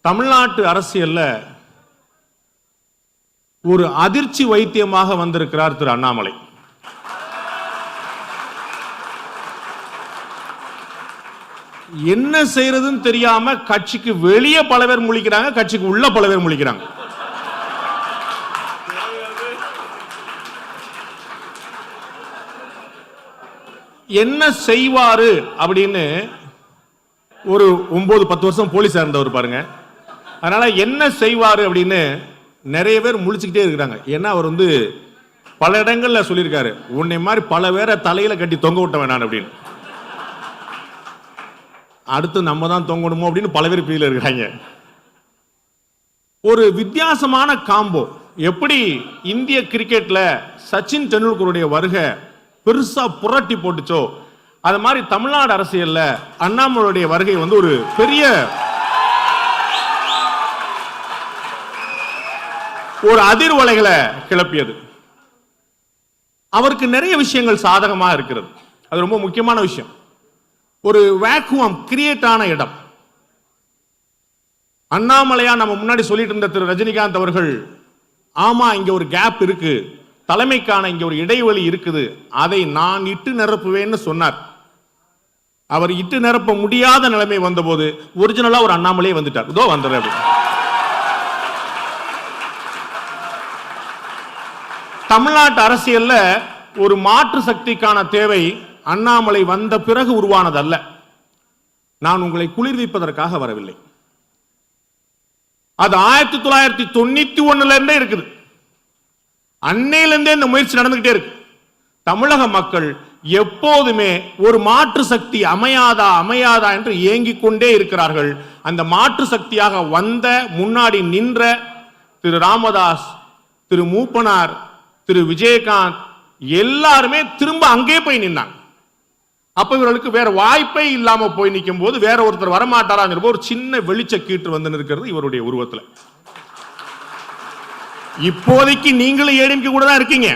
தமிழ்நாட்டு அரசியல்ல ஒரு அதிர்ச்சி வைத்தியமாக வந்திருக்கிறார் திரு அண்ணாமலை. என்ன செய்யறதுன்னு தெரியாம கட்சிக்கு வெளியே பல பேர் முழிக்கிறாங்க, கட்சிக்கு உள்ள பல பேர் முழிக்கிறாங்க. என்ன செய்வாரு அப்படின்னு ஒரு 9-10 வருஷம் போலீஸா இருந்தவர் பாருங்க. அதனால என்ன செய்வாரு அப்படின்னு நிறைய பேர் முழிச்சுக்கிட்டே இருக்கிறாங்க. ஏன்னா அவர் பல இடங்கள்ல சொல்லியிருக்காரு, உன்னை மாதிரி பல பேரை தலையில கட்டி தொங்க விட்ட வேணாம் அப்படின்னு. அடுத்து நம்ம தான் தொங்கணுமோ அப்படின்னு பல பேர் ஃபீல் இருக்கிறாங்க. ஒரு வித்தியாசமான காம்போ. எப்படி இந்திய கிரிக்கெட்ல சச்சின் டெண்டுல்கருடைய வருகை பெருசா புரட்டி போட்டுச்சோ, அது மாதிரி தமிழ்நாடு அரசியல்ல அண்ணாமலையுடைய வருகை ஒரு பெரிய ஒரு அதிர்வலைகளை கிளப்பியது. அவருக்கு நிறைய விஷயங்கள் சாதகமாக இருக்கிறது. அது ரொம்ப முக்கியமான விஷயம். ஒரு வேக்குவம் கிரியேட் ஆன இடம். அண்ணாமலையா நம்ம முன்னாடி சொல்லிட்டு இருந்த திரு ரஜினிகாந்த் அவர்கள், ஆமா இங்க ஒரு கேப் இருக்கு, தலைமைக்கான இங்க ஒரு இடைவெளி இருக்குது, அதை நான் இட்டு நிரப்புவேன்னு சொன்னார். அவர் இட்டு நிரப்ப முடியாத நிலைமை வந்தபோது ஒரிஜினலா ஒரு அண்ணாமலையே வந்துட்டார். இதோ வந்துடுற. தமிழ்நாட்டு அரசியல்ல ஒரு மாற்று சக்திக்கான தேவை அண்ணாமலை வந்த பிறகு உருவானதல்ல. நான் உங்களை குளிர்விப்பதற்காக வரவில்லை. அது 1991 இருந்தே இருக்குது. அன்னையிலிருந்தே இந்த முயற்சி நடந்துகிட்டே இருக்கு. தமிழக மக்கள் எப்போதுமே ஒரு மாற்று சக்தி அமையாதா அமையாதா என்று ஏங்கிக் கொண்டே இருக்கிறார்கள். அந்த மாற்று சக்தியாக வந்த முன்னாடி நின்ற திரு ராமதாஸ், திரு மூப்பனார், திரு விஜயகாந்த் எல்லாருமே திரும்ப அங்கே போய் நின்னாங்க. அப்ப இவர்களுக்கு வேற வாய்ப்பே இல்லாம போய் நிற்கும் போது வேற ஒருத்தர் வரமாட்டாராங்கிற ஒரு சின்ன வெளிச்ச கீற்று வந்து நிற்கிறது இவருடைய உருவத்தில். இப்போதைக்கு நீங்களும் ஏடிஎம்கே கூட தான் இருக்கீங்க.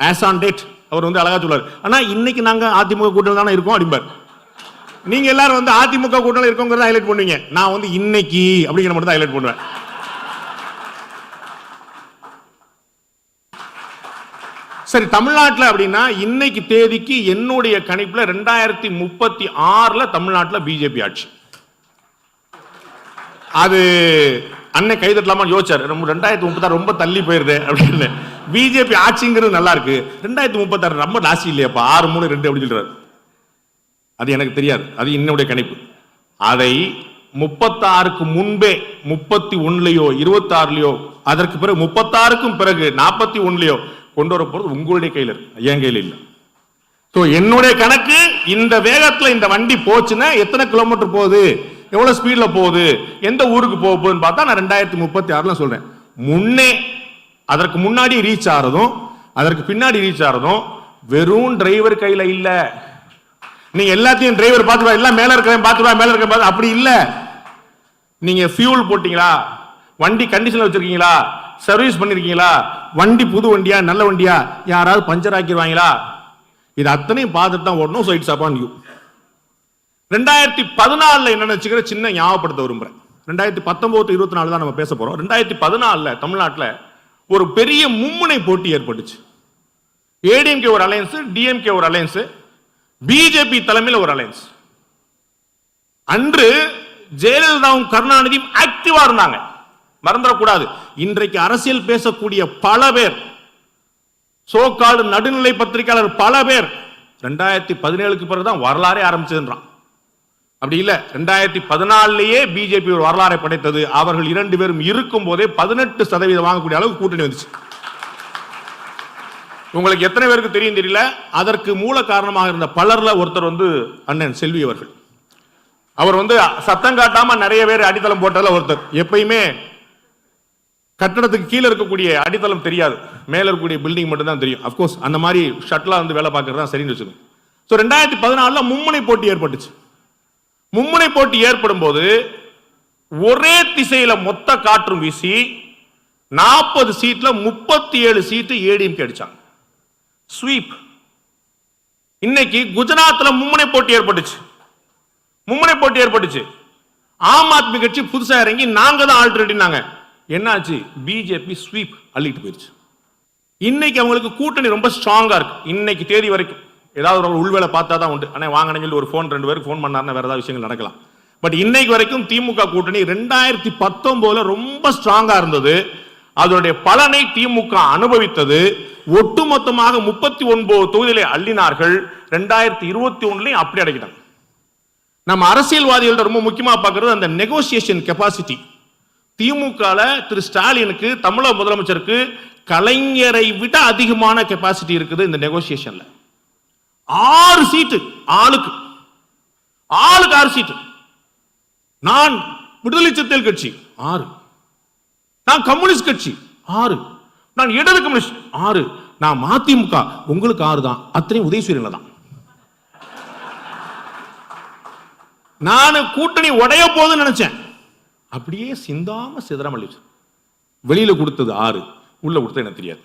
ஆஸ் ஆன் டேட் அவர் அழகா சொல்றாரு, ஆனா இன்னைக்கு நாங்க அதிமுக கூட்டணி தானே இருக்கோம் அப்படிம்பார். நீங்க எல்லாரும் அதிமுக கூட்டணி இருக்கோங்கிறத ஹைலைட் பண்ணுவீங்க. நான் இன்னைக்கு அப்படிங்கிற மட்டும் தான் ஹைலைட் பண்ணுவேன். சரி, தமிழ்நாட்டில் அப்படின்னா இன்னைக்கு தேதிக்கு என்னுடைய கணிப்புல 2036 தமிழ்நாட்டில் பிஜேபி ஆட்சி. அது அன்னை கைதட்டலாமா யோசிச்சார். 2036 ரொம்ப தள்ளி போயிருது அப்படின்னு. பிஜேபி ஆட்சிங்கிறது நல்லா இருக்கு, 2036 ரொம்ப நாசி இல்லையாப்பா, 6-3-2 அப்படின்னு சொல்றாரு. அது எனக்கு தெரியாது, அது என்னுடைய கணிப்பு. அதை 36க்கு முன்பே 31லயோ 26லயோ அதற்கு பிறகு 36க்கும் பிறகு 41லயோ கொண்டு வர போறது உங்களுடைய கையில் இருக்கு, என் கையில் இல்லை. என்னுடைய கணக்கு இந்த வேகத்துல இந்த வண்டி போச்சுன்னா எத்தனை கிலோமீட்டர் போகுது, எவ்வளவு ஸ்பீட்ல போகுது, எந்த ஊருக்கு போக போகுதுன்னு பார்த்தா நான் 2036 சொல்றேன். முன்னே அதற்கு முன்னாடி ரீச் ஆறதும் அதற்கு பின்னாடி ரீச் ஆறதும் வெறும் டிரைவர் கையில இல்ல. நீங்க எல்லாத்தையும் டிரைவர் பார்த்துவா, எல்லாம் மேல இருக்கிறேன் பார்த்துவா, மேல இருக்க பார்த்து அப்படி இல்ல. நீங்க ஃபியூல் போட்டீங்களா, வண்டி கண்டிஷன்ல வச்சிருக்கீங்களா, சர்வீஸ் பண்ணிருக்கீங்களா, வண்டி புது வண்டியா நல்ல வண்டியா, யாராவது பஞ்சர் ஆக்கிடுவாங்களா, இது அத்தனையும் பார்த்துட்டு தான் ஓடணும். So it's upon you. 2014 என்ன நினைச்சுக்கிற சின்ன ஞாபகப்படுத்த விரும்புறேன். 2019-24 தான் நம்ம பேச போறோம். 2014 தமிழ்நாட்டில் ஒரு பெரிய மும்முனை போட்டி ஏற்பட்டுச்சு. ஏடிஎம்கே ஒரு அலையன்ஸ், டிஎம்கே ஒரு அலையன்ஸ், பிஜேபி தலைமையில் ஒரு அலையன்ஸ். அன்று ஜெயலலிதாவும் கருணாநிதியும் ஆக்டிவா இருந்தாங்க, மறந்துடக்கூடாது. இன்றைக்கு அரசியல் பேசக்கூடிய பல பேர், சோகால்டு நடுநிலை பத்திரிகையாளர் பல பேர் 2017க்கு பிறகுதான் வரலாறே ஆரம்பிச்சதுன்றான். அப்படி இல்ல, 2014 பிஜேபி ஒரு வரலாறை படைத்தது. அவர்கள் 2 பேரும் இருக்கும் போதே 18% வாங்கக்கூடிய அளவுக்கு கூட்டணி வந்துச்சு. உங்களுக்கு எத்தனை பேருக்கு தெரியும் தெரியல, அதற்கு மூல காரணமாக இருந்த பலர்ல ஒருத்தர் அண்ணன் செல்வி அவர்கள். அவர் சத்தம் காட்டாம நிறைய பேர் அடித்தளம் போட்டதுல ஒருத்தர். எப்பயுமே கட்டடத்துக்கு கீழே இருக்கக்கூடிய அடித்தளம் தெரியாது, மேல இருக்கக்கூடிய பில்டிங் மட்டும் தான் தெரியும். அப்கோர்ஸ் அந்த மாதிரி ஷட்லா வேலை பார்க்கறது தான் சரின்னு வச்சுக்கோங்க. 2014 மும்முனை போட்டி ஏற்பட்டுச்சு. மும்முனை போட்டி ஏற்படும் போது ஒரே திசையில மொத்த காற்றும் வீசி 40 சீட்ல 37 சீட்டு ஏடிஎம்கே அடிச்சாங்க. ஸ்வீப். இன்னைக்கு குஜராத்ல மும்முனை போட்டி ஏற்பட்டுச்சு. ஆம் ஆத்மி கட்சி புதுசா இறங்கி நாங்க தான் ஆல்டர்னேட்டிவ்னாங்க. என்னாச்சு? பிஜேபி ஸ்வீப் அள்ளிட்டு போயிருச்சு. இன்னைக்கு அவங்களுக்கு கூட்டணி ரொம்ப ஸ்ட்ராங்கா இருக்கு. இன்னைக்கு தேதி வரைக்கும் ஏதாவது ஒரு உள்வேலை பார்த்தா தான் உண்டு. ஆனா வாங்கினு சொல்லி ஒரு ஃபோன் 2 பேருக்கு ஃபோன் பண்ணாருன்னா வேற ஏதாவது விஷயங்கள் நடக்கலாம். பட் இன்னைக்கு வரைக்கும் திமுக கூட்டணி 2019 ரொம்ப ஸ்ட்ராங்கா இருந்தது. அதனுடைய பலனை திமுக அனுபவித்தது. ஒட்டுமொத்தமாக 39 தொகுதிகளை அள்ளினார்கள். 2021 அப்படி அடைக்கிட்டாங்க. நம்ம அரசியல்வாதிகள் ரொம்ப முக்கியமா பார்க்கிறது அந்த நெகோசியேஷன் கெபாசிட்டி. திமுக திரு ஸ்டாலினுக்கு, தமிழக முதலமைச்சருக்கு கலைஞரை விட அதிகமான கெபாசிட்டி இருக்குது இந்த நெகோசியேஷன்ல. 6 சீட்டு ஆளுக்கு 6 சீட்டு. நான் விடுதலை சிறுத்தைகள் கட்சி 6, நான் கம்யூனிஸ்ட் கட்சி 6, நான் இடது கம்யூனிஸ்ட் 6, நான் மதிமுக உங்களுக்கு 6 தான். அத்தனை உதயசூரியன்ல தான். நான் கூட்டணி உடைய போதுன்னு நினைச்சேன். அப்படியே சிந்தாம சிதறாமல் வெளியில கொடுத்தது 6, உள்ள கொடுத்தது எனக்கு தெரியாது.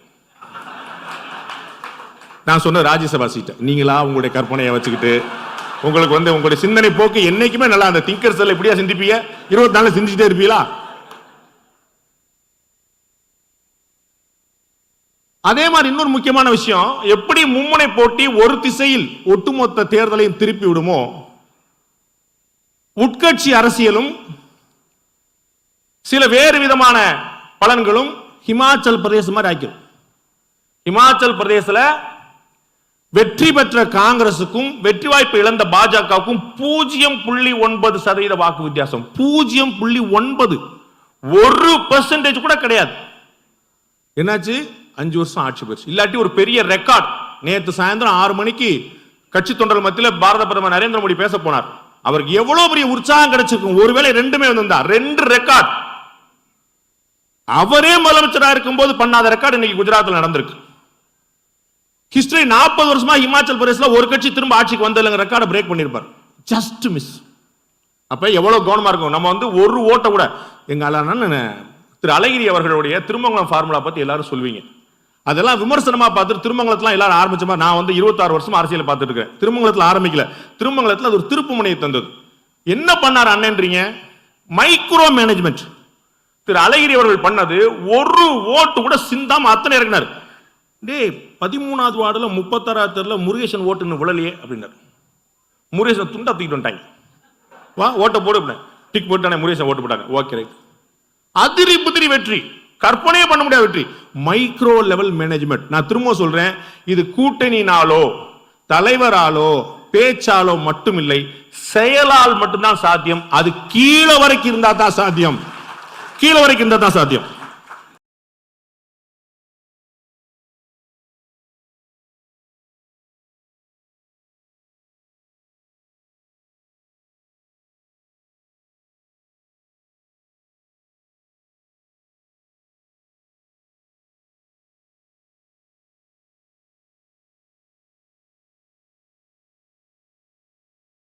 நான் சொன்ன ராஜ்யசபா சீட்டை நீங்களா உங்களுடைய கற்பனையை வச்சுக்கிட்டு உங்களுக்கு உங்களுடைய சிந்தனை போக்கு என்னைக்குமே நல்லா. அந்த திங்கர்ஸ் எல்லாம் எப்படியா சிந்திப்பீங்க? 24 சிந்திச்சுட்டே இருப்பீங்களா? அதே மாதிரி இன்னொரு முக்கியமான விஷயம், எப்படி மும்முனை போட்டி ஒரு திசையில் ஒட்டுமொத்த தேர்தலையும் திருப்பி விடுமோ, உட்கட்சி அரசியலும் சில வேறு விதமான பலன்களும் ஹிமாச்சல் பிரதேசம் மாதிரி ஆக்கிடும். ஹிமாச்சல் பிரதேசல வெற்றி பெற்ற காங்கிரசுக்கும் வெற்றி வாய்ப்பு இழந்த பாஜகவுக்கும் 0.9% வாக்கு வித்தியாசம். 0.9, 1% கூட கிடையாது. என்னாச்சு? 5 வருஷம் ஆட்சி பெருசு. இல்லாட்டி ஒரு பெரிய ரெக்கார்ட். நேற்று சாயந்தரம் 6 மணிக்கு கட்சி தொண்டர்கள் மத்தியில் பாரத பிரதமர் நரேந்திர மோடி பேச போனார். அவருக்கு எவ்வளவு பெரிய உற்சாகம் கிடைச்சிருக்கும். ஒருவேளை 2மே வந்திருந்தா 2 ரெக்கார்ட். அவரே முதலமைச்சராக இருக்கும் போது பண்ணாத ரெக்கார்ட் இன்னைக்கு குஜராத்தில் நடந்திருக்கு. ஹிஸ்டரி 40 வருஷமா ஹிமாச்சல் பிரதேசல ஒரு கட்சி திரும்ப ஆட்சிக்கு வந்ததுங்க ரெக்கார்டை பிரேக் பண்ணிருப்பார். Just miss. அப்ப எவ்வளவு கவனமா இருக்கும். நம்ம ஒரு ஓட்ட கூட எங்க திரு அழகிரி அவர்களுடைய திருமங்கலம் ஃபார்முலா பத்தி எல்லாரும் சொல்வீங்க. அதெல்லாம் விமர்சனமா பார்த்துட்டு திருமங்கலத்துல எல்லாரும் ஆரம்பிச்சமா. நான் 26 வருஷம் அரசியல் பார்த்துட்டு இருக்கேன். திருமங்கலத்துல ஆரம்பிக்கல. திருமங்கலத்துல அது ஒரு திருப்பு முனையை தந்தது. என்ன பண்ணார் அண்ணன்றீங்க? Micro management. திரு அழகிரி அவர்கள் பண்ணது ஒரு ஓட்டு கூட சிந்தாம அத்தனை இறங்கினார். 13வது வார்டுல 36வது தெருல முருகேசன் ஓட்டுன்னு விழலையே அப்படின்னாரு. முருகேசன் துண்டா தூக்கிட்டு வந்துட்டாங்க. வா ஓட்ட போடு டிக் போட்டானே முருகேசன் ஓட்டு போட்டாங்க. Okay right. அதிரி புதிரி வெற்றி. கற்பனையே பண்ண முடியாத வெற்றி. Micro level management. நான் திரும்ப சொல்றேன், இது கூட்டணினாலோ தலைவராலோ பேச்சாலோ மட்டுமில்லை, செயலால் மட்டும்தான் சாத்தியம். அது கீழே வரைக்கும் இருந்தா தான் சாத்தியம். கீழே வரைக்கும் இருந்தா தான் சாத்தியம்.